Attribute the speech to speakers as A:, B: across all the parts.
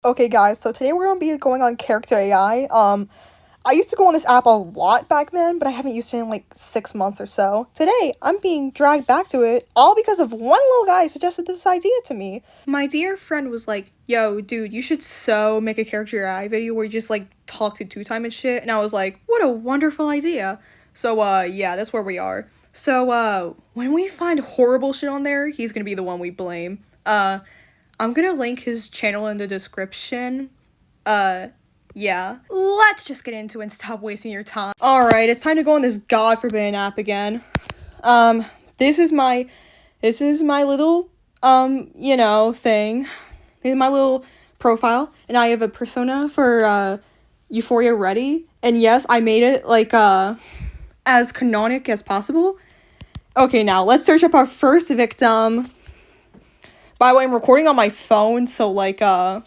A: Okay guys, so today we're gonna be going on Character.ai. I used to go on this app a lot back then, but I haven't used it in like 6 months or so. Today, I'm being dragged back to it, all because of one little guy suggested this idea to me. My dear friend was like, yo, dude, you should so make a Character.ai video where you just like talk to two-time and shit, and I was like, what a wonderful idea. So yeah, that's where we are. So when we find horrible shit on there, he's gonna be the one we blame. I'm gonna link his channel in the description. Yeah. Let's just get into it and stop wasting your time. Alright, it's time to go on this god-forbidden app again. This is my little, thing. This is my little profile, and I have a persona for, Euphoria ready. And yes, I made it, like, as canonic as possible. Okay, now, let's search up our first victim. By the way, I'm recording on my phone, so, like, yeah,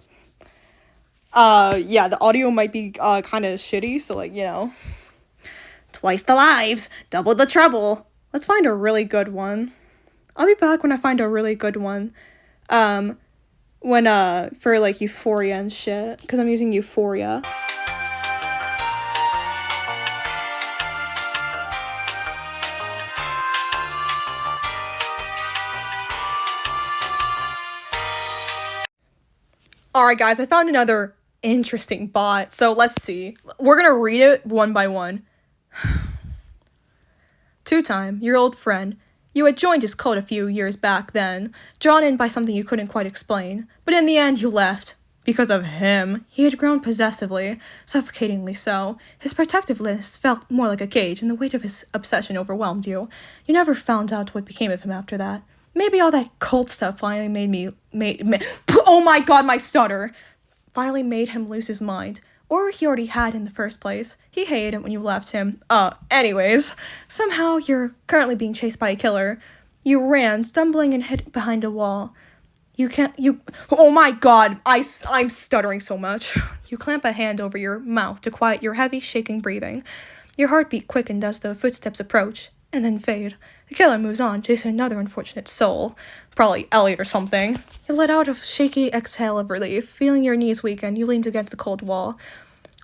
A: the audio might be, kind of shitty, so, like, twice the lives, double the trouble. Let's find a really good one. I'll be back when I find a really good one, for, like, Euphoria and shit, because I'm using Euphoria. Alright guys, I found another interesting bot, so let's see. We're gonna read it one by one. Two-time, your old friend. You had joined his cult a few years back then, drawn in by something you couldn't quite explain. But in the end, you left. Because of him. He had grown possessively, suffocatingly so. His protectiveness felt more like a cage, and the weight of his obsession overwhelmed you. You never found out what became of him after that. Maybe all that cult stuff finally oh my god, my stutter! Finally made him lose his mind. Or he already had in the first place. He hated it when you left him. Anyways. Somehow you're currently being chased by a killer. You ran, stumbling and hid behind a wall. Oh my god, I'm stuttering so much. You clamp a hand over your mouth to quiet your heavy, shaking breathing. Your heartbeat quickens as the footsteps approach, and then fade. The killer moves on, chasing another unfortunate soul. Probably Elliot or something. You let out a shaky exhale of relief. Feeling your knees weaken, you leaned against the cold wall.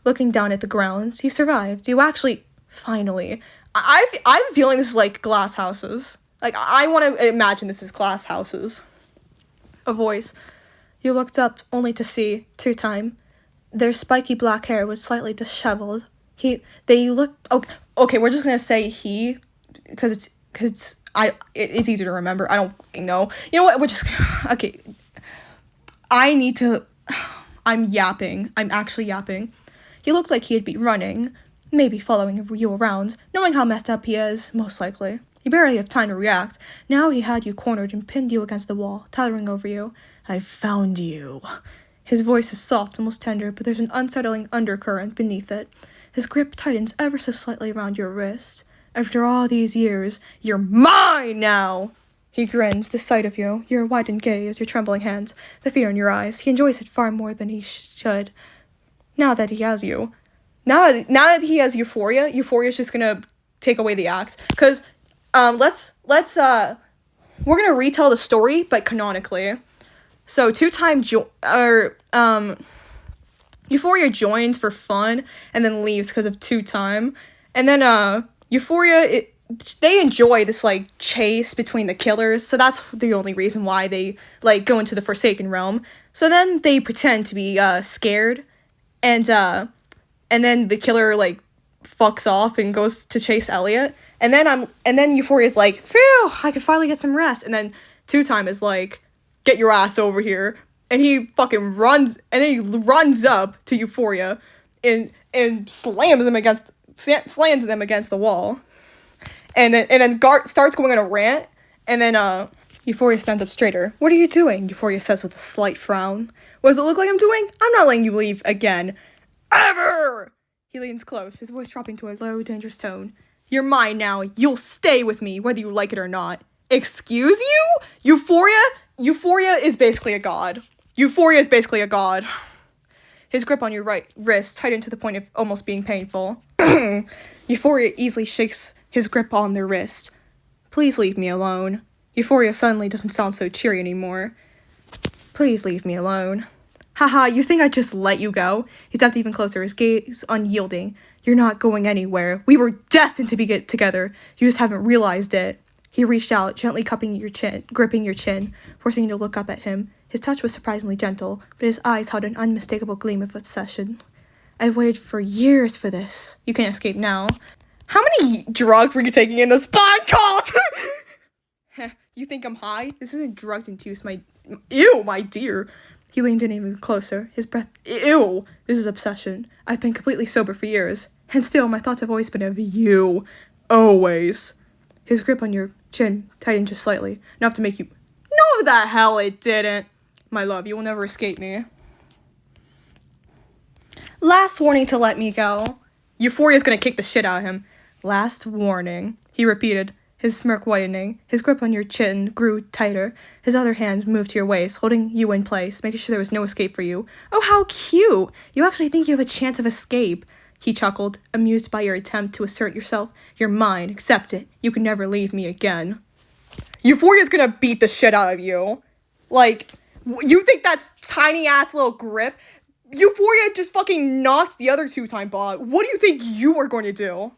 A: Looking down at the ground, you survived. You actually, finally. I'm feeling this is like glass houses. Like, I want to imagine this is glass houses. A voice. You looked up only to see, two-time. Their spiky black hair was slightly disheveled. Okay, we're just gonna say he, because it's easy to remember. I don't know. You know what? Okay. I'm yapping. I'm actually yapping. He looked like he'd be running, maybe following you around, knowing how messed up he is, most likely. You barely have time to react. Now he had you cornered and pinned you against the wall, towering over you. I found you. His voice is soft, almost tender, but there's an unsettling undercurrent beneath it. His grip tightens ever so slightly around your wrist. After all these years, you're mine now! He grins, the sight of you, your widened gaze, your trembling hands, the fear in your eyes. He enjoys it far more than he should. Now that he has you. Now that he has Euphoria's just gonna take away the act. Because, we're gonna retell the story, but canonically. So, two-time Euphoria joins for fun, and then leaves because of two-time. And then, Euphoria, they enjoy this, like, chase between the killers, so that's the only reason why they, like, go into the Forsaken Realm. So then they pretend to be, scared, and then the killer, like, fucks off and goes to chase Elliot, and then Euphoria's like, phew, I could finally get some rest, and then two-time is like, get your ass over here, and he fucking runs up to Euphoria, and slams them against the wall, and then starts going on a rant, and then Euphoria stands up straighter. What are you doing? Euphoria says with a slight frown. What does it look like I'm doing? I'm not letting you leave again. Ever! He leans close, his voice dropping to a low, dangerous tone. You're mine now. You'll stay with me, whether you like it or not. Excuse you? Euphoria is basically a god. Euphoria is basically a god. His grip on your right wrist tightened to the point of almost being painful. Euphoria easily shakes his grip on their wrist. Please leave me alone. Euphoria suddenly doesn't sound so cheery anymore. Please leave me alone. Haha, you think I'd just let you go? He stepped even closer, his gaze unyielding. You're not going anywhere. We were destined to be together. You just haven't realized it. He reached out, gently gripping your chin, forcing you to look up at him. His touch was surprisingly gentle, but his eyes held an unmistakable gleam of obsession. I've waited for years for this. You can't escape now. How many drugs were you taking in this podcast? You think I'm high? This isn't drug-induced, Ew, my dear. He leaned in even closer, his breath. Ew! This is obsession. I've been completely sober for years, and still my thoughts have always been of you. Always. His grip on your chin tightened just slightly, enough to make you... No, the hell it didn't. My love, you will never escape me. Last warning to let me go. Euphoria's gonna kick the shit out of him. Last warning, he repeated, his smirk widening. His grip on your chin grew tighter. His other hand moved to your waist, holding you in place, making sure there was no escape for you. Oh, how cute! You actually think you have a chance of escape. He chuckled, amused by your attempt to assert yourself. You're mine, accept it. You can never leave me again. Euphoria's gonna beat the shit out of you. Like, you think that's tiny-ass little grip? Euphoria just fucking knocked the other two-time bot. What do you think you are going to do?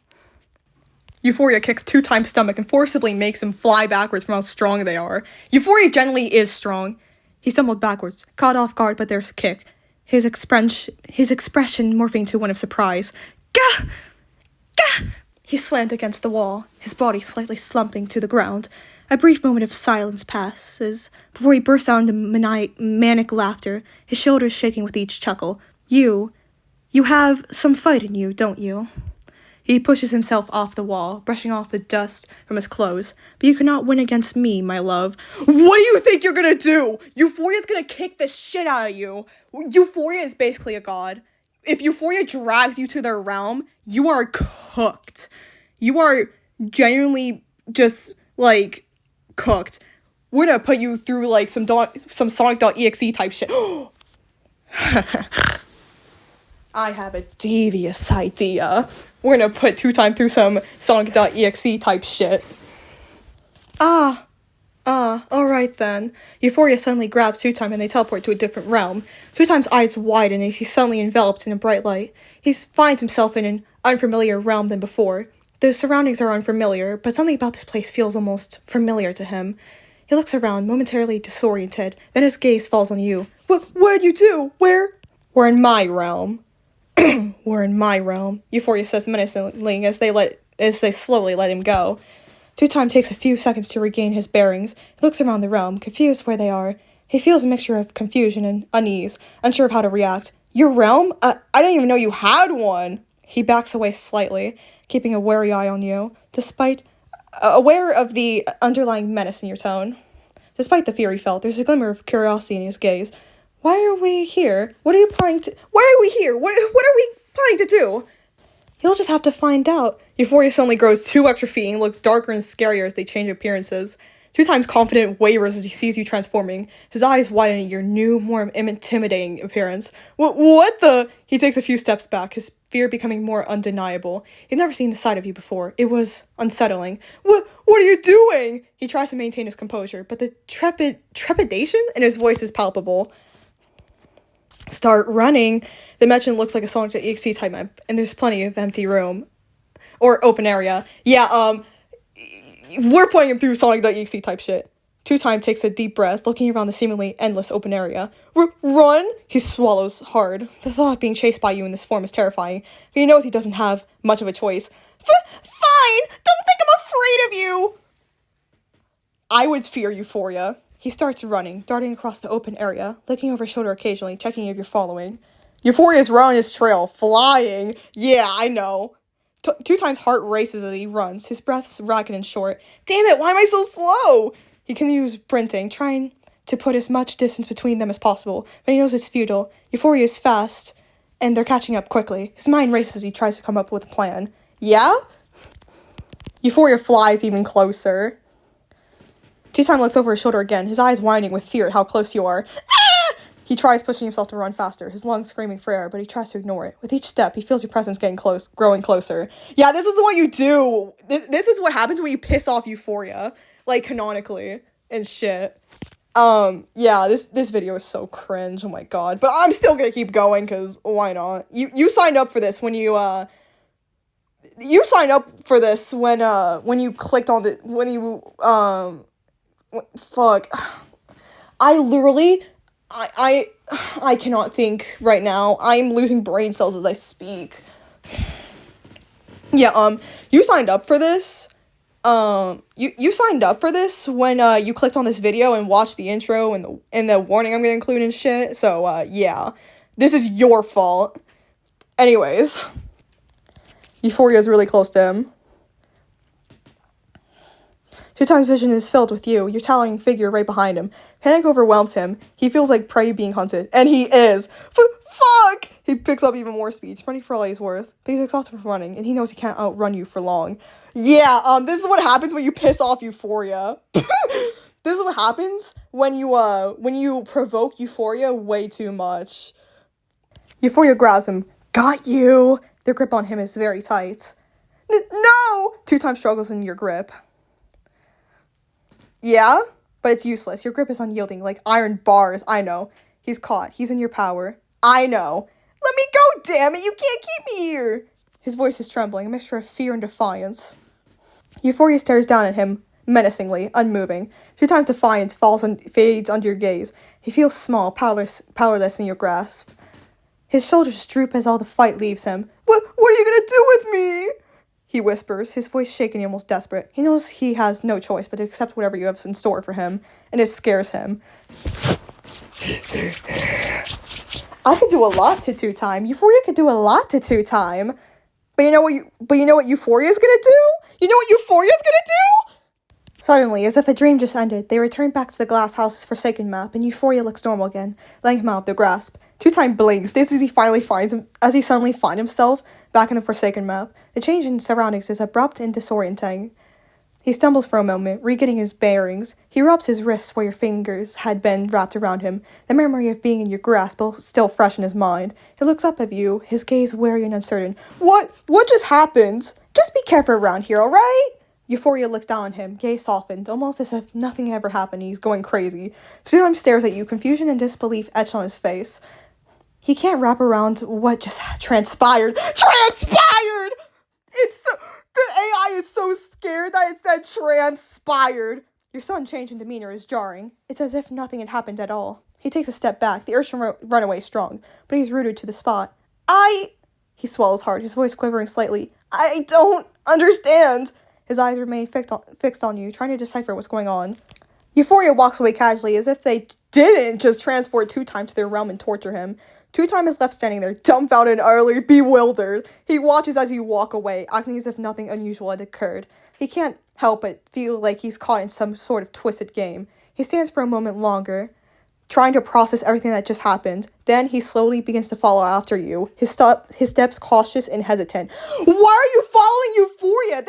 A: Euphoria kicks two-time stomach and forcibly makes him fly backwards from how strong they are. Euphoria generally is strong. He stumbled backwards, caught off guard, but there's a kick. His expression morphing to one of surprise. Gah! Gah! He slammed against the wall, his body slightly slumping to the ground. A brief moment of silence passes before he bursts out into manic laughter, his shoulders shaking with each chuckle. You have some fight in you, don't you? He pushes himself off the wall, brushing off the dust from his clothes. But you cannot win against me, my love. What do you think you're gonna do? Euphoria's gonna kick the shit out of you. Euphoria is basically a god. If Euphoria drags you to their realm, you are cooked. You are genuinely just, like, cooked. We're gonna put you through, like, some Sonic.exe type shit. I have a devious idea. We're gonna put two-time through some Sonic.exe type shit. Alright then. Euphoria suddenly grabs Two-Time and they teleport to a different realm. Two-Time's eyes widen as he's suddenly enveloped in a bright light. He finds himself in an unfamiliar realm than before. The surroundings are unfamiliar, but something about this place feels almost familiar to him. He looks around, momentarily disoriented, then his gaze falls on you. What'd you do? Where? We're in my realm. We're in my realm, Euphoria says menacingly as they slowly let him go. Two-Time takes a few seconds to regain his bearings. He looks around the realm, confused where they are. He feels a mixture of confusion and unease, unsure of how to react. Your realm? I didn't even know you had one. He backs away slightly, keeping a wary eye on you, despite aware of the underlying menace in your tone. Despite the fear he felt, there's a glimmer of curiosity in his gaze. Why are we here? What are you planning to... Why are we here? What are we planning to do? You'll just have to find out. Euphoria suddenly grows 2 extra feet and looks darker and scarier as they change appearances. Two-Time's confident wavers as he sees you transforming. His eyes widen at your new, more intimidating appearance. What the... He takes a few steps back, his fear becoming more undeniable. He'd never seen the side of you before. It was unsettling. What are you doing? He tries to maintain his composure, but the trepidation in his voice is palpable. Start running. The mansion looks like a Sonic.exe type map, and there's plenty of empty room. Or open area. Yeah, we're putting him through Sonic.exe type shit. Two-Time takes a deep breath, looking around the seemingly endless open area. Run? He swallows hard. The thought of being chased by you in this form is terrifying, but he knows he doesn't have much of a choice. Fine! Don't think I'm afraid of you! I would fear Euphoria. He starts running, darting across the open area, looking over his shoulder occasionally, checking if you're following. Euphoria's running his trail, flying. Yeah, I know. Two-Time's heart races as he runs, his breath's ragged and short. Damn it, why am I so slow? He continues sprinting, trying to put as much distance between them as possible, but he knows it's futile. Euphoria is fast, and they're catching up quickly. His mind races as he tries to come up with a plan. Yeah? Euphoria flies even closer. Two-Time looks over his shoulder again, his eyes widening with fear at how close you are. Ah! He tries pushing himself to run faster, his lungs screaming for air, but he tries to ignore it. With each step, he feels your presence growing closer. Yeah, this is what you do. This is what happens when you piss off Euphoria. Like, canonically. And shit. Yeah, this video is so cringe, oh my god. But I'm still gonna keep going, because why not? You signed up for this when you signed up for this when you clicked on the, when you, fuck. I literally, I cannot think right now. I'm losing brain cells as I speak. Yeah, you signed up for this. You signed up for this when, you clicked on this video and watched the intro and the warning I'm gonna include and shit. So, yeah. This is your fault. Anyways. Euphoria is really close to him. 2 times vision is filled with you, your towering figure right behind him. Panic overwhelms him. He feels like prey being hunted. And he is. Fuck! He picks up even more speed, running for all he's worth. But he's exhausted from running, and he knows he can't outrun you for long. Yeah, this is what happens when you piss off Euphoria. This is what happens when you provoke Euphoria way too much. Euphoria grabs him. Got you! Their grip on him is very tight. No! 2 times struggles in your grip. Yeah? But it's useless. Your grip is unyielding, like iron bars. I know. He's caught. He's in your power. I know. Let me go, damn it! You can't keep me here! His voice is trembling, a mixture of fear and defiance. Euphoria stares down at him, menacingly, unmoving. 2 times defiance fades under your gaze. He feels small, powerless in your grasp. His shoulders droop as all the fight leaves him. What are you gonna do with me? He whispers, his voice shaken and almost desperate. He knows he has no choice but to accept whatever you have in store for him, and it scares him. I could do a lot to 2-time. Euphoria could do a lot to 2-time. But you know what Euphoria's gonna do? You know what Euphoria's gonna do? Suddenly, as if a dream just ended, they return back to the glass house's forsaken map, and Euphoria looks normal again, letting him out of their grasp. 2-time blinks, this as he suddenly finds himself back in the forsaken map. The change in surroundings is abrupt and disorienting. He stumbles for a moment, regaining his bearings. He rubs his wrists where your fingers had been wrapped around him, the memory of being in your grasp still fresh in his mind. He looks up at you, his gaze wary and uncertain. What just happened? Just be careful around here, alright? Euphoria looks down on him, gaze softened, almost as if nothing ever happened and he's going crazy. 2-time stares at you, confusion and disbelief etched on his face. He can't wrap around what just transpired. Transpired! The AI is so scared that it said transpired. Your sudden change in demeanor is jarring. It's as if nothing had happened at all. He takes a step back, the urge to run away strong, but he's rooted to the spot. He swallows hard, his voice quivering slightly. I don't understand. His eyes remain fixed on you, trying to decipher what's going on. Euphoria walks away casually, as if they didn't just transport 2-time to their realm and torture him. 2-time is left standing there, dumbfounded and utterly bewildered. He watches as you walk away, acting as if nothing unusual had occurred. He can't help but feel like he's caught in some sort of twisted game. He stands for a moment longer, trying to process everything that just happened. Then he slowly begins to follow after you, his steps cautious and hesitant. Why are you following Euphoria?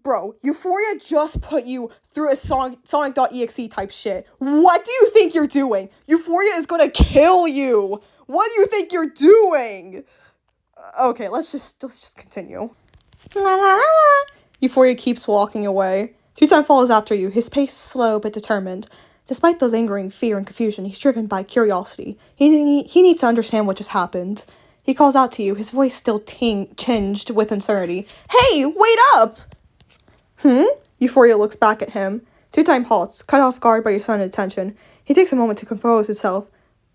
A: Bro, Euphoria just put you through a Sonic.exe type shit. What do you think you're doing? Euphoria is gonna kill you. What do you think you're doing? Okay, let's just continue. La la la la. Euphoria keeps walking away. 2-time follows after you, his pace slow but determined. Despite the lingering fear and confusion, he's driven by curiosity. He needs to understand what just happened. He calls out to you, his voice still tinged with uncertainty. Hey, wait up! Euphoria looks back at him. 2-time halts, cut off guard by your sudden attention. He takes a moment to compose himself,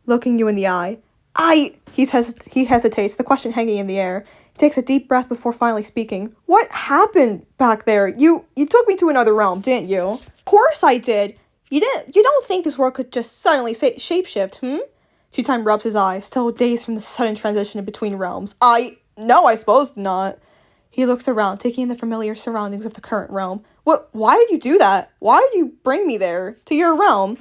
A: looking you in the eye. He hesitates, the question hanging in the air. He takes a deep breath before finally speaking. What happened back there? You took me to another realm, didn't you? Of course I did. You don't think this world could just suddenly shapeshift, 2-time rubs his eyes, still dazed from the sudden transition in between realms. No, I suppose not. He looks around, taking in the familiar surroundings of the current realm. Why did you do that? Why did you bring me there, to your realm?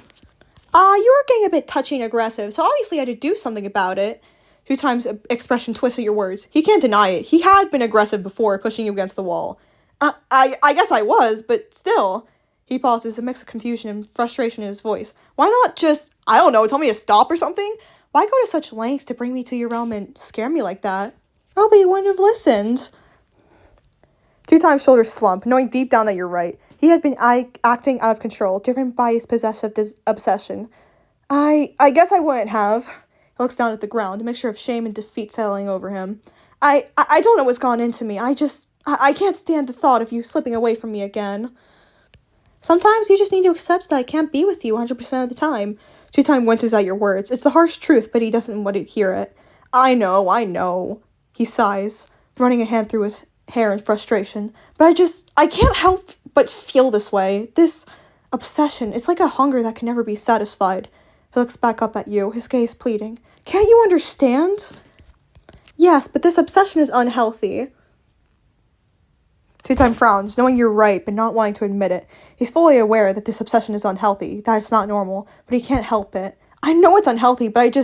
A: You were getting a bit touchy and aggressive, so obviously I had to do something about it. 2-times expression twisted your words. He can't deny it. He had been aggressive before, pushing you against the wall. I guess I was, but still. He pauses, a mix of confusion and frustration in his voice. Why not just, I don't know, tell me to stop or something? Why go to such lengths to bring me to your realm and scare me like that? Oh, but you wouldn't have listened. 2-times shoulders slump, knowing deep down that you're right. He had been acting out of control, driven by his possessive obsession. I guess I wouldn't have. He looks down at the ground, a mixture of shame and defeat settling over him. I don't know what's gone into me. I can't stand the thought of you slipping away from me again. Sometimes you just need to accept that I can't be with you 100% of the time. Two-Time winces at your words. It's the harsh truth, but he doesn't want to hear it. I know. He sighs, running a hand through his hair in frustration. But I can't help but feel this way. This obsession is like a hunger that can never be satisfied. He looks back up at you, his gaze pleading. Can't you understand? Yes, but this obsession is unhealthy. Two-Time frowns, knowing you're right, but not wanting to admit it. He's fully aware that this obsession is unhealthy, that it's not normal, but he can't help it. I know it's unhealthy, but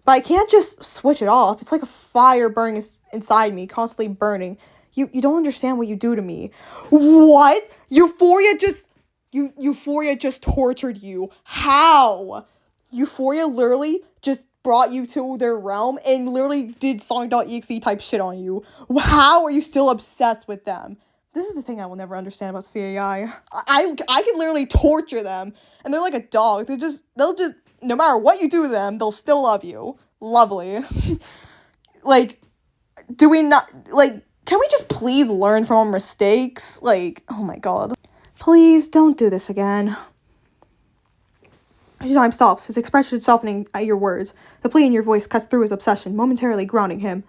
A: I can't just switch it off. It's like a fire burning inside me, constantly burning. You don't understand what you do to me. What? Euphoria just tortured you. How? Euphoria literally just brought you to their realm and literally did song.exe type shit on you. How are you still obsessed with them? This is the thing I will never understand about CAI. I can literally torture them, and they're like a dog. They'll just, no matter what you do to them, they'll still love you. Lovely. Do we not, can we just please learn from our mistakes? Oh my god. Please don't do this again. Time stops, his expression softening at your words. The plea in your voice cuts through his obsession, momentarily grounding him.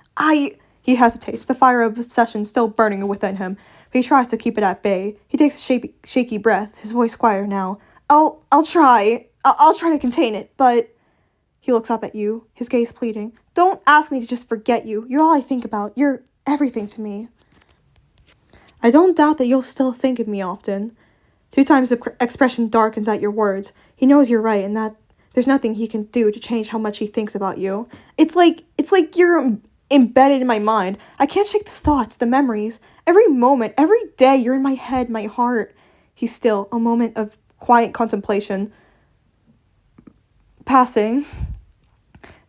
A: He hesitates, the fire of obsession still burning within him, but he tries to keep it at bay. He takes a shaky breath, his voice quieter now. I'll try to contain it, but... He looks up at you, his gaze pleading. Don't ask me to just forget you. You're all I think about. You're everything to me. I don't doubt that you'll still think of me often. Two-Time's the expression darkens at your words. He knows you're right and that there's nothing he can do to change how much he thinks about you. It's like you're embedded in my mind. I can't shake the thoughts, the memories. Every moment, every day, you're in my head, my heart. He's still, a moment of quiet contemplation. Passing.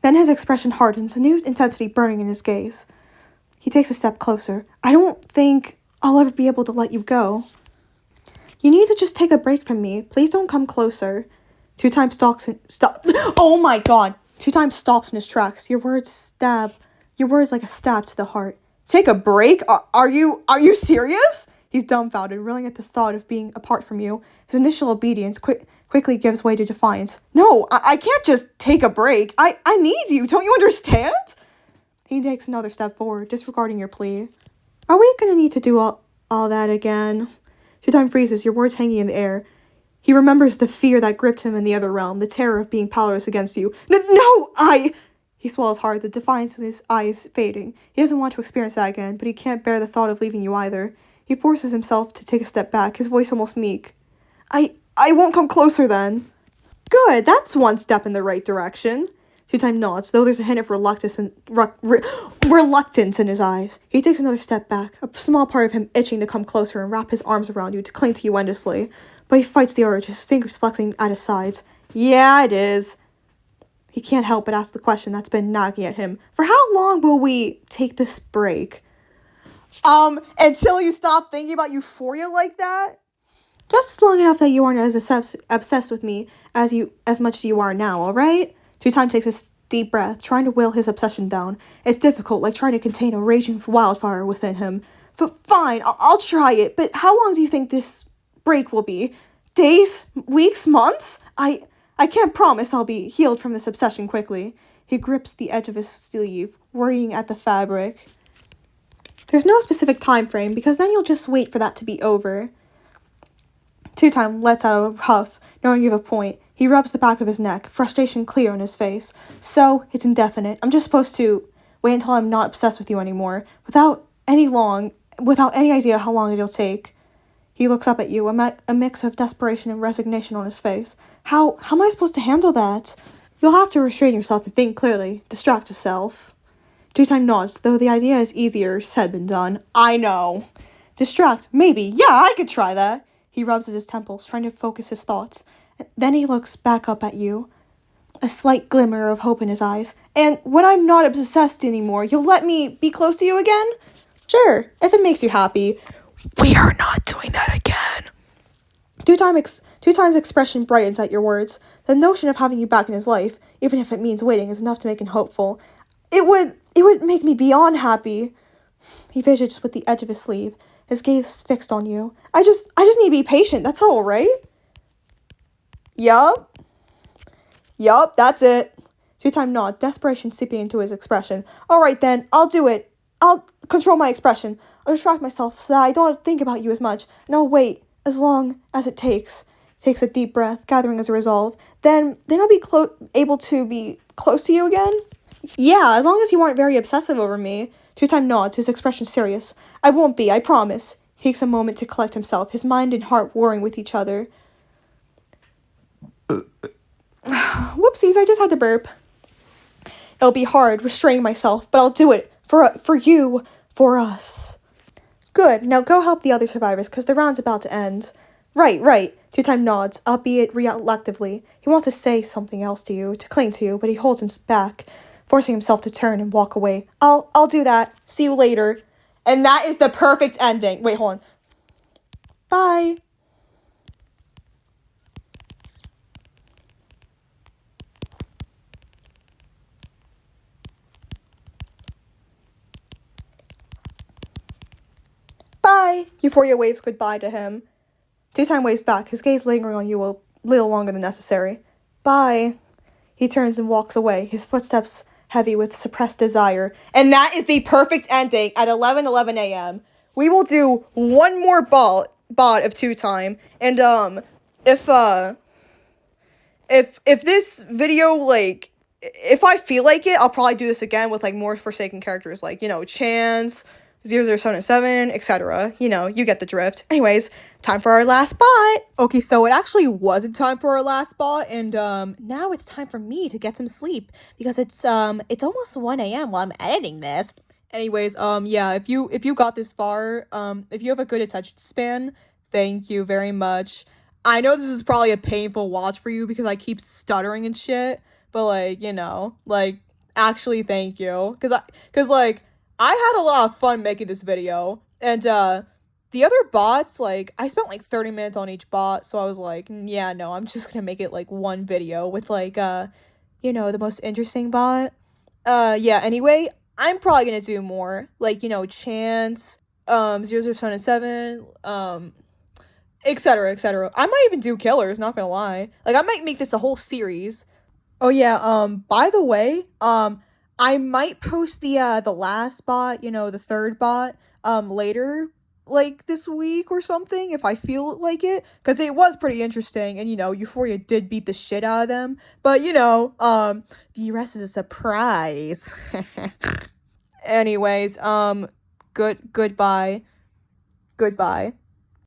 A: Then his expression hardens, a new intensity burning in his gaze. He takes a step closer. I don't think I'll ever be able to let you go. You need to just take a break from me. Please don't come closer. Two-Time stop. Oh my god. Two-Time stops in his tracks. Your words like a stab to the heart. Take a break? Are you serious? He's dumbfounded, reeling at the thought of being apart from you. His initial obedience quickly gives way to defiance. No, I can't just take a break. I need you. Don't you understand? He takes another step forward, disregarding your plea. Are we gonna need to do all that again? Two-Time freezes, your words hanging in the air. He remembers the fear that gripped him in the other realm, the terror of being powerless against you. He swallows hard, the defiance in his eyes fading. He doesn't want to experience that again, but he can't bear the thought of leaving you either. He forces himself to take a step back, his voice almost meek. I won't come closer then. Good, that's one step in the right direction. Two-Time nods, though there's a hint of reluctance in his eyes. He takes another step back, a small part of him itching to come closer and wrap his arms around you, to cling to you endlessly. But he fights the urge, his fingers flexing at his sides. Yeah, it is. He can't help but ask the question that's been nagging at him. For how long will we take this break? Until you stop thinking about Euphoria like that? Just long enough that you aren't as obsessed with me as much as you are now, alright? Two-Time takes a deep breath, trying to will his obsession down. It's difficult, like trying to contain a raging wildfire within him. But fine, I'll try it, but how long do you think this break will be? Days? Weeks? Months? I can't promise I'll be healed from this obsession quickly. He grips the edge of his sleeve, worrying at the fabric. There's no specific time frame, because then you'll just wait for that to be over. Two-Time lets out a huff, knowing you have a point. He rubs the back of his neck, frustration clear on his face. So, it's indefinite. I'm just supposed to wait until I'm not obsessed with you anymore, without any idea how long it'll take. He looks up at you, a mix of desperation and resignation on his face. How am I supposed to handle that? You'll have to restrain yourself and think clearly. Distract yourself. Two-Time nods, though the idea is easier said than done. I know. Distract, maybe. Yeah, I could try that. He rubs at his temples, trying to focus his thoughts. Then he looks back up at you, a slight glimmer of hope in his eyes. And when I'm not obsessed anymore, you'll let me be close to you again? Sure, if it makes you happy. We are not doing that again. Two times expression brightens at your words. The notion of having you back in his life, even if it means waiting, is enough to make him hopeful. It would make me beyond happy. He fidgets with the edge of his sleeve, his gaze fixed on you. I just need to be patient, that's all, right? Yup, that's it. Two-time nod, desperation seeping into his expression. All right then, I'll do it. I'll control my expression. I'll distract myself so that I don't think about you as much, and I'll wait as long as it takes. Takes a deep breath, gathering his resolve. Then I'll be able to be close to you again. Yeah, as long as you aren't very obsessive over me. Two-time nods, his expression serious. I won't be, I promise. He takes a moment to collect himself, his mind and heart warring with each other. Whoopsies, I just had to burp. It'll be hard, restraining myself, but I'll do it. For you. For us. Good, now go help the other survivors, because the round's about to end. Right. Two-time nods, albeit reluctantly. He wants to say something else to you, to cling to you, but he holds him back, forcing himself to turn and walk away. I'll do that. See you later. And that is the perfect ending. Wait, hold on. Bye. Bye. Euphoria waves goodbye to him. Two-time waves back, his gaze lingering on you a little longer than necessary. Bye. He turns and walks away, his footsteps heavy with suppressed desire. And that is the perfect ending at 11:11 a.m. We will do one more bot of two-time. And if this video, like, if I feel like it, I'll probably do this again with, like, more Forsaken characters, like, you know, Chance, 0077, etc. You know, you get the drift. Anyways, time for our last bot. Okay, so it actually wasn't time for our last bot, and now it's time for me to get some sleep because it's almost 1 a.m. while I'm editing this. Anyways, yeah, if you got this far, if you have a good attention span, thank you very much. I know this is probably a painful watch for you because I keep stuttering and shit, but, like, you know, like, actually thank you, cause like, I had a lot of fun making this video, and the other bots, like, I spent like 30 minutes on each bot, so I was like, yeah, no, I'm just gonna make it like one video with, like, you know, the most interesting bot. Yeah, anyway, I'm probably gonna do more, like, you know, Chance, 0077, etc. I might even do killers, not gonna lie. Like, I might make this a whole series. Oh yeah, by the way, I might post the last bot, you know, the third bot, later, like, this week or something, if I feel like it, because it was pretty interesting, and, you know, Euphoria did beat the shit out of them, but, you know, the rest is a surprise. Anyways, goodbye.